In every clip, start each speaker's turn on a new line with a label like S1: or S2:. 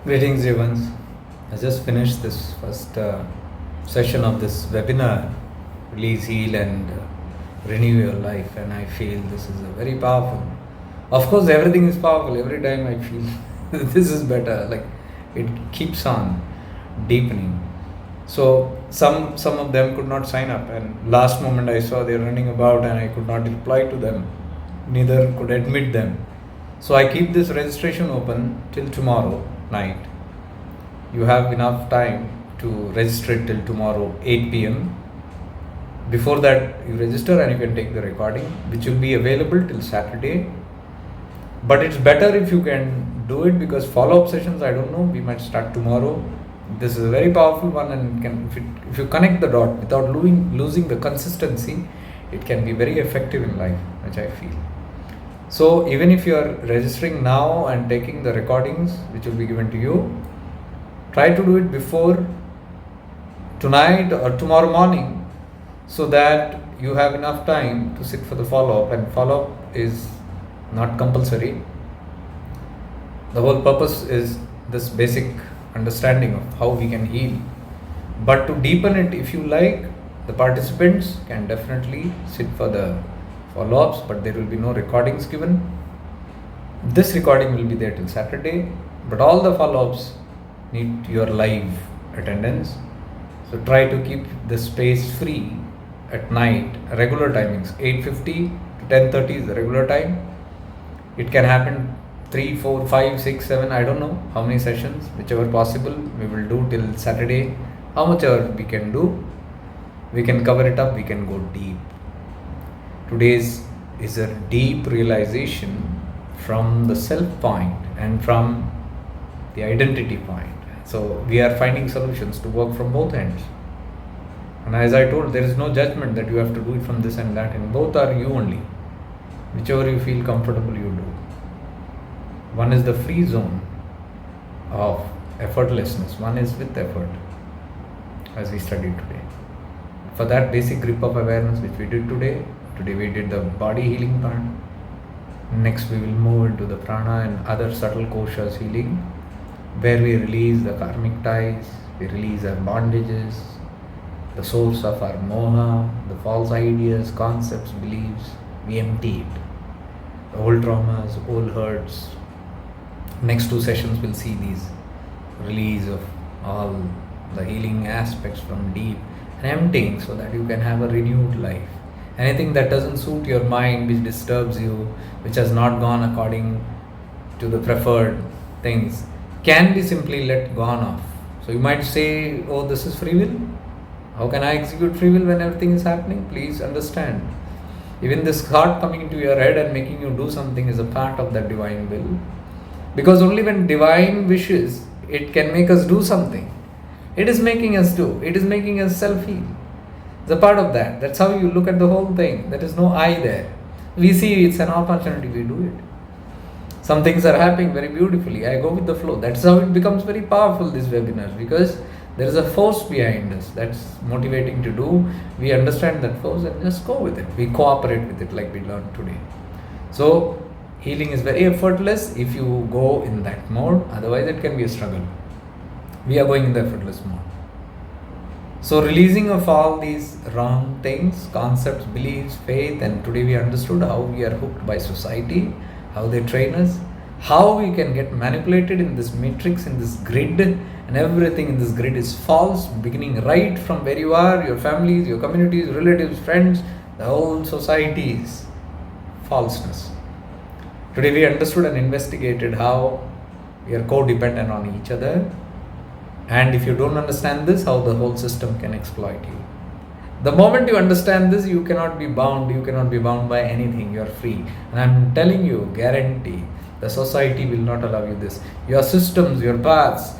S1: Greetings, Evans. I just finished this first session of this webinar, Release, Heal, and Renew Your Life, and I feel this is a very powerful. Of course, everything is powerful. Every time I feel this is better. Like it keeps on deepening. So some of them could not sign up, and last moment I saw they're running about, and I could not reply to them. Neither could admit them. So I keep this registration open till tomorrow night. You have enough time to register it till tomorrow 8 p.m. Before that, you register and you can take the recording, which will be available till Saturday. But it's better if you can do it, because follow-up sessions, I don't know, we might start tomorrow. This is a very powerful one, and if you connect the dot without losing the consistency, it can be very effective in life, which I feel. So even if you are registering now and taking the recordings, which will be given to you, try to do it before tonight or tomorrow morning, so that you have enough time to sit for the follow-up. And follow-up is not compulsory. The whole purpose is this basic understanding of how we can heal. But to deepen it, if you like, the participants can definitely sit for the follow-ups, but there will be no recordings given. This recording will be there till Saturday, but all the follow-ups need your live attendance. So try to keep the space free at night, regular timings, 8:50 to 10:30 is the regular time. It can happen 3, 4, 5, 6, 7, I don't know how many sessions, whichever possible, we will do till Saturday. How much ever we can do, we can cover it up, we can go deep. Today's is a deep realization from the self point and from the identity point. So we are finding solutions to work from both ends. And as I told, there is no judgment that you have to do it from this and that, and both are you only. Whichever you feel comfortable, you do. One is the free zone of effortlessness, one is with effort, as we studied today. For that basic grip of awareness which we did today we did the body healing part. Next we will move into the prana and other subtle koshas healing, where we release the karmic ties, we release our bondages, the source of our moha, the false ideas, concepts, beliefs, we empty it. The old traumas, old hurts. Next 2 sessions we'll see these release of all the healing aspects from deep and emptying, so that you can have a renewed life. Anything that doesn't suit your mind, which disturbs you, which has not gone according to the preferred things, can be simply let gone off. So you might say, oh, this is free will. How can I execute free will when everything is happening? Please understand. Even this thought coming into your head and making you do something is a part of that divine will. Because only when divine wishes, it can make us do something. It is making us do. It is making us self-heal. It's a part of that. That's how you look at the whole thing. There is no I there. We see it's an opportunity, we do it. Some things are happening very beautifully. I go with the flow. That's how it becomes very powerful, these webinars, because there is a force behind us that's motivating to do. We understand that force and just go with it. We cooperate with it like we learned today. So healing is very effortless if you go in that mode. Otherwise it can be a struggle. We are going in the effortless mode. So releasing of all these wrong things, concepts, beliefs, faith, and today we understood how we are hooked by society, how they train us, how we can get manipulated in this matrix, in this grid, and everything in this grid is false, beginning right from where you are, your families, your communities, relatives, friends, the whole society is falseness. Today we understood and investigated how we are codependent on each other. And if you don't understand this, how the whole system can exploit you. The moment you understand this, you cannot be bound. You cannot be bound by anything. You are free. And I'm telling you, guarantee, the society will not allow you this. Your systems, your paths,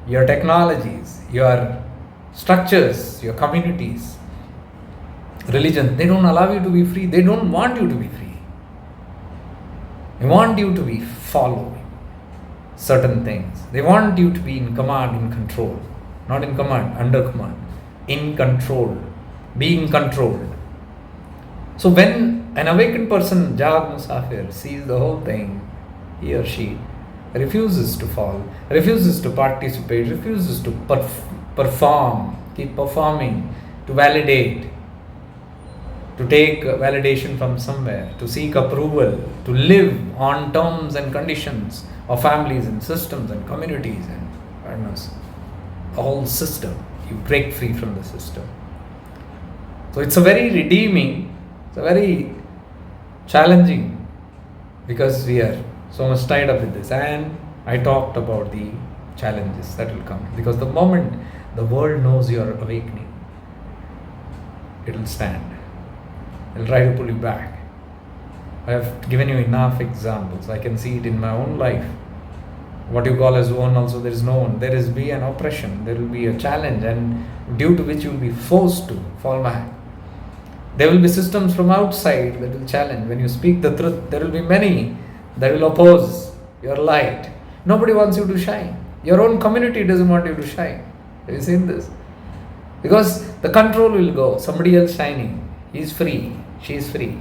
S1: your technologies, your structures, your communities, religion, they don't allow you to be free. They don't want you to be free. They want you to be following certain things. They want you to be in command, in control. Not in command, under command. In control. Being controlled. So when an awakened person, Jag Musafir, sees the whole thing, he or she refuses to fall, refuses to participate, refuses to perform, keep performing, to validate, to take validation from somewhere, to seek approval, to live on terms and conditions of families and systems and communities and partners. The whole system. You break free from the system. So it's a very redeeming, it's a very challenging, because we are so much tied up with this. And I talked about the challenges that will come, because the moment the world knows you are awakening, it will stand. It will try to pull you back. I have given you enough examples. I can see it in my own life. What you call as one, also there is no one. There is be an oppression. There will be a challenge, and due to which you will be forced to fall back. There will be systems from outside that will challenge. When you speak the truth, there will be many that will oppose your light. Nobody wants you to shine. Your own community doesn't want you to shine. Have you seen this? Because the control will go. Somebody else shining. He is free. She is free.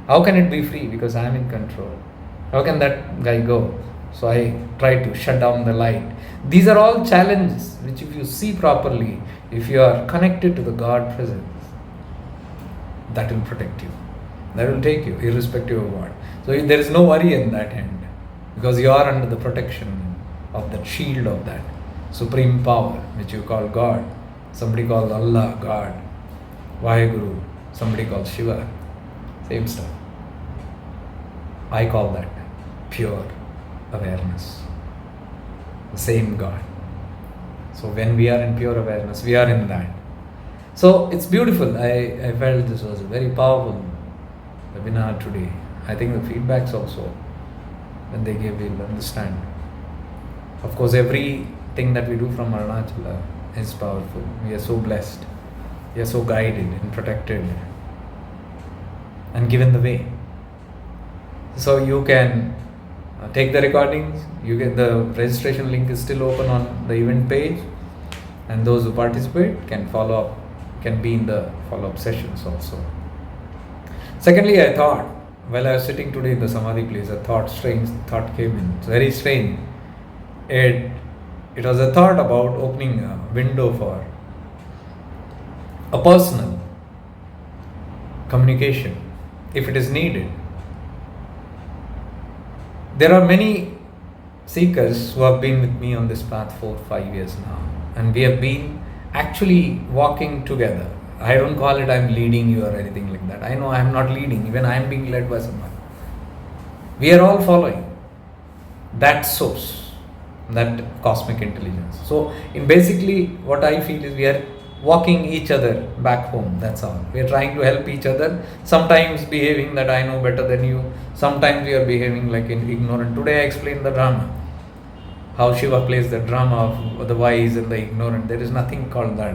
S1: How can it be free? Because I am in control. How can that guy go? So I try to shut down the light. These are all challenges which, if you see properly, if you are connected to the God presence, that will protect you. That will take you, irrespective of what. So there is no worry in that end, because you are under the protection of that shield of that supreme power, which you call God. Somebody called Allah God, Vaheguru. Somebody called Shiva. Same stuff. I call that pure awareness. The same God. So when we are in pure awareness, we are in that. So it's beautiful. I felt this was a very powerful webinar today. I think the feedbacks also, when they gave, we'll understand. Of course, everything that we do from Arunachala is powerful. We are so blessed. We are so guided and protected and given the way. So you can take the recordings. You get the registration link is still open on the event page, and those who participate can follow up, can be in the follow-up sessions also. Secondly, I thought, while I was sitting today in the Samadhi place, a strange thought came in. It's very strange. It was a thought about opening a window for a personal communication, if it is needed. There are many seekers who have been with me on this path 4-5 years now, and we have been actually walking together. I don't call it I'm leading you or anything like that. I know I'm not leading, even I am being led by someone. We are all following that source, that cosmic intelligence. So in basically what I feel is we are walking each other back home, that's all. We are trying to help each other, sometimes behaving that I know better than you, sometimes we are behaving like ignorant. Today I explained the drama, how Shiva plays the drama of the wise and the ignorant. There is nothing called that.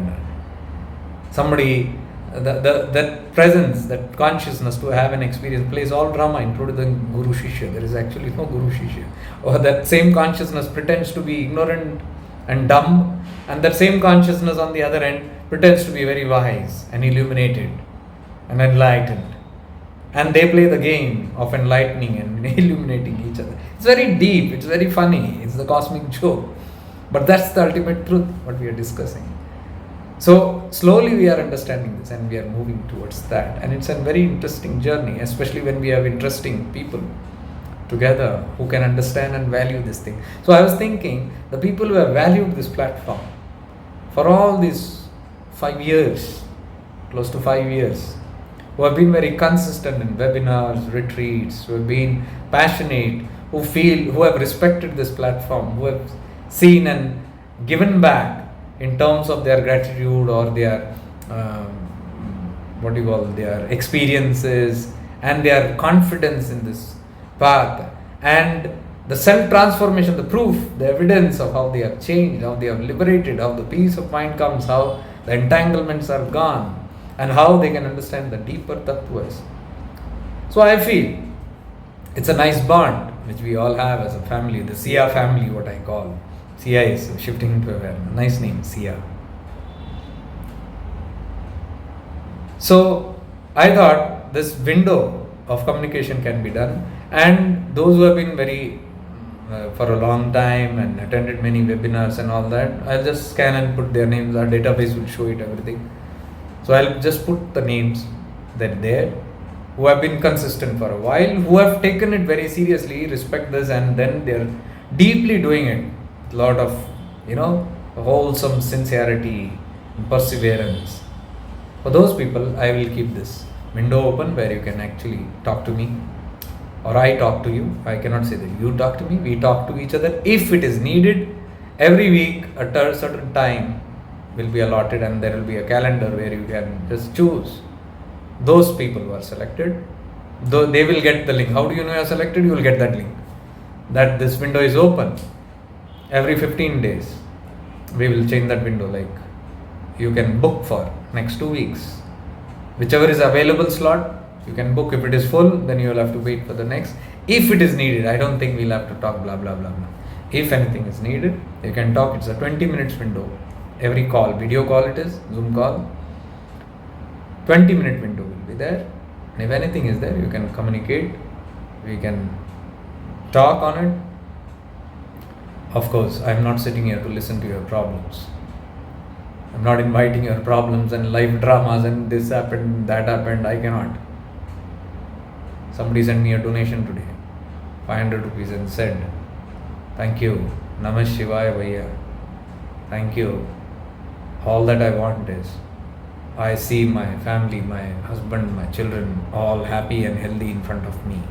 S1: Somebody, that presence, that consciousness to have an experience plays all drama, including the Guru Shishya. There is actually no Guru Shishya. Or that same consciousness pretends to be ignorant and dumb, and that same consciousness on the other end pretends to be very wise and illuminated and enlightened. And they play the game of enlightening and illuminating each other. It's very deep, it's very funny, it's the cosmic joke. But that's the ultimate truth, what we are discussing. So slowly we are understanding this and we are moving towards that. And it's a very interesting journey, especially when we have interesting people together who can understand and value this thing. So I was thinking, the people who have valued this platform for all these 5 years, close to 5 years, who have been very consistent in webinars, retreats, who have been passionate, who have respected this platform, who have seen and given back in terms of their gratitude or their their experiences and their confidence in this path, and the self-transformation, the proof, the evidence of how they have changed, how they have liberated, how the peace of mind comes, how the entanglements are gone, and how they can understand the deeper tattvas. So I feel it's a nice bond which we all have as a family, the SiA family, what I call. SiA is shifting into awareness. Nice name, SiA. So I thought this window of communication can be done, and those who have been very for a long time and attended many webinars and all that, I'll just scan and put their names. Our database will show it everything. So I'll just put the names that there who have been consistent for a while, who have taken it very seriously, respect this, and then they're deeply doing it with a lot of, wholesome sincerity and perseverance. For those people, I will keep this window open where you can actually talk to me, or I talk to you. I cannot say that you talk to me, we talk to each other if it is needed. Every week at a certain time will be allotted, and there will be a calendar where you can just choose those people who are selected. Though they will get the link. How do you know you are selected? You will get that link, that this window is open. Every 15 days we will change that window, like you can book for next 2 weeks. Whichever is available slot, you can book. If it is full, then you will have to wait for the next. If it is needed, I don't think we'll have to talk blah blah blah blah. If anything is needed, you can talk. It's a 20 minutes window. Every call, video call it is, Zoom call, 20-minute window will be there. And if anything is there, you can communicate. We can talk on it. Of course, I am not sitting here to listen to your problems. I'm not inviting your problems and life dramas and this happened, that happened. I cannot. Somebody sent me a donation today, 500 rupees, and said, "Thank you, Namah Shivaya Bhaiya. Thank you. All that I want is, I see my family, my husband, my children all happy and healthy in front of me."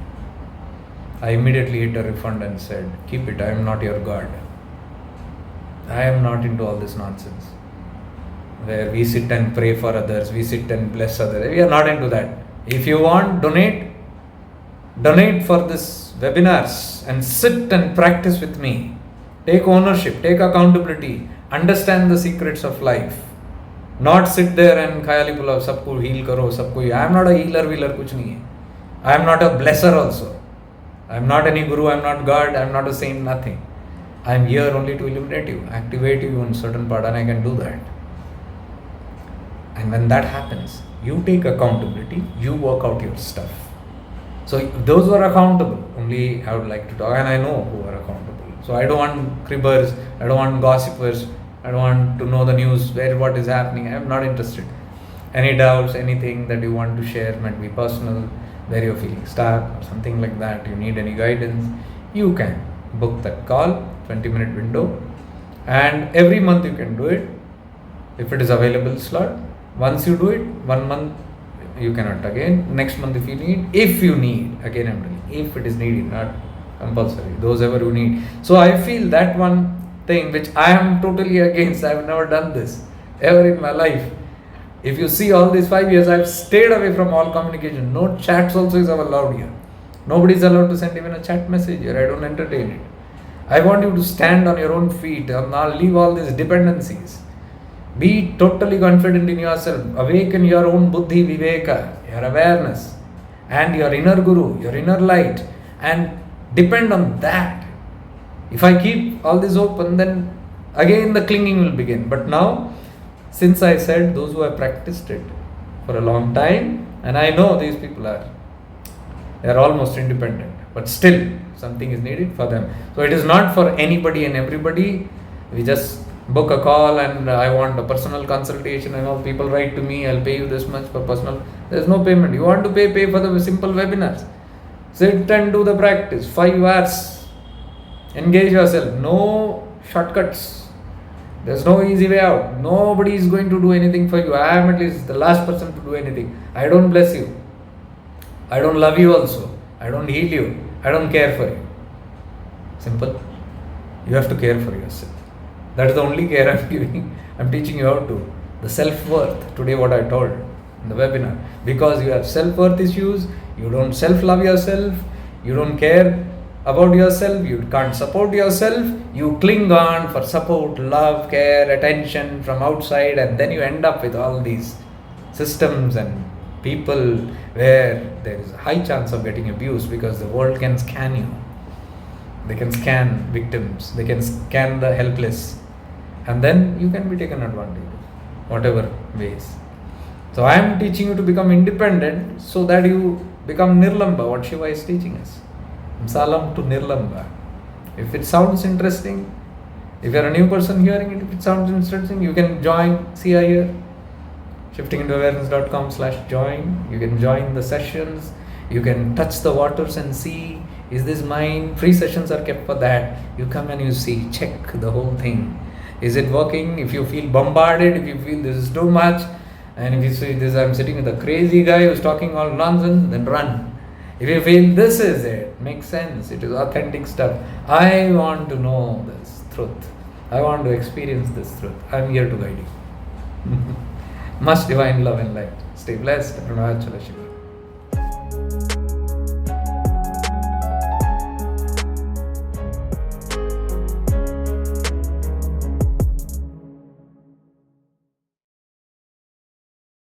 S1: I immediately hit a refund and said, "Keep it, I am not your God. I am not into all this nonsense where we sit and pray for others, we sit and bless others. We are not into that. If you want, donate for this webinars and sit and practice with me. Take ownership, take accountability, understand the secrets of life. Not sit there and khayali pulao, sabko heal karo, sabko. I am not a healer, kuch nahi hai. I am not a blesser also. I am not any guru, I am not God, I am not a saint, nothing. I am here only to illuminate you, activate you in certain part, and I can do that. And when that happens, you take accountability, you work out your stuff. So those who are accountable, only I would like to talk, and I know who are accountable. So I don't want cribbers, I don't want gossipers, I don't want to know the news, what is happening. I am not interested. Any doubts, anything that you want to share, might be personal, where you're feeling stuck or something like that, you need any guidance, you can book that call, 20-minute window, and every month you can do it if it is available slot. Once you do it, 1 month you cannot again. Next month if you need, again I'm telling, if it is needed, not compulsory, those ever who need. So I feel that one thing which I am totally against. I have never done this ever in my life. If you see all these 5 years, I have stayed away from all communication. No chats also is allowed here. Nobody is allowed to send even a chat message here. I don't entertain it. I want you to stand on your own feet and now leave all these dependencies. Be totally confident in yourself. Awaken your own buddhi, viveka, your awareness, and your inner guru, your inner light, and depend on that. If I keep all this open, then again the clinging will begin. But now, since I said those who have practiced it for a long time, and I know these people they are almost independent, but still something is needed for them. So it is not for anybody and everybody. We just book a call and I want a personal consultation, and all people write to me, I'll pay you this much for personal. There is no payment. You want to pay for the simple webinars. Sit and do the practice, 5 hours. Engage yourself. No shortcuts. There's no easy way out. Nobody is going to do anything for you. I am at least the last person to do anything. I don't bless you. I don't love you also. I don't heal you. I don't care for you. Simple. You have to care for yourself. That is the only care I'm giving. I'm teaching you how to. The self-worth. Today what I told in the webinar. Because you have self-worth issues, you don't self-love yourself, you don't care about yourself, you can't support yourself, you cling on for support, love, care, attention from outside, and then you end up with all these systems and people where there is a high chance of getting abused, because the world can scan you. They can scan victims, they can scan the helpless, and then you can be taken advantage of, whatever ways. So I am teaching you to become independent so that you become Nirlamba, what Shiva is teaching us. Salam to Nirlamba. If it sounds interesting, if you're a new person hearing it, if it sounds interesting, you can join SiA here, shiftingintoawareness.com/join. You can join the sessions, you can touch the waters and see, is this mine? Free sessions are kept for that. You come and you see, check the whole thing. Is it working? If you feel bombarded, if you feel this is too much, and if you see this, I'm sitting with a crazy guy who's talking all nonsense, then run. If you feel this is it, makes sense, it is authentic stuff, I want to know this truth, I want to experience this truth, I'm here to guide you. Much divine love and light. Stay blessed. Arunachala Shiva.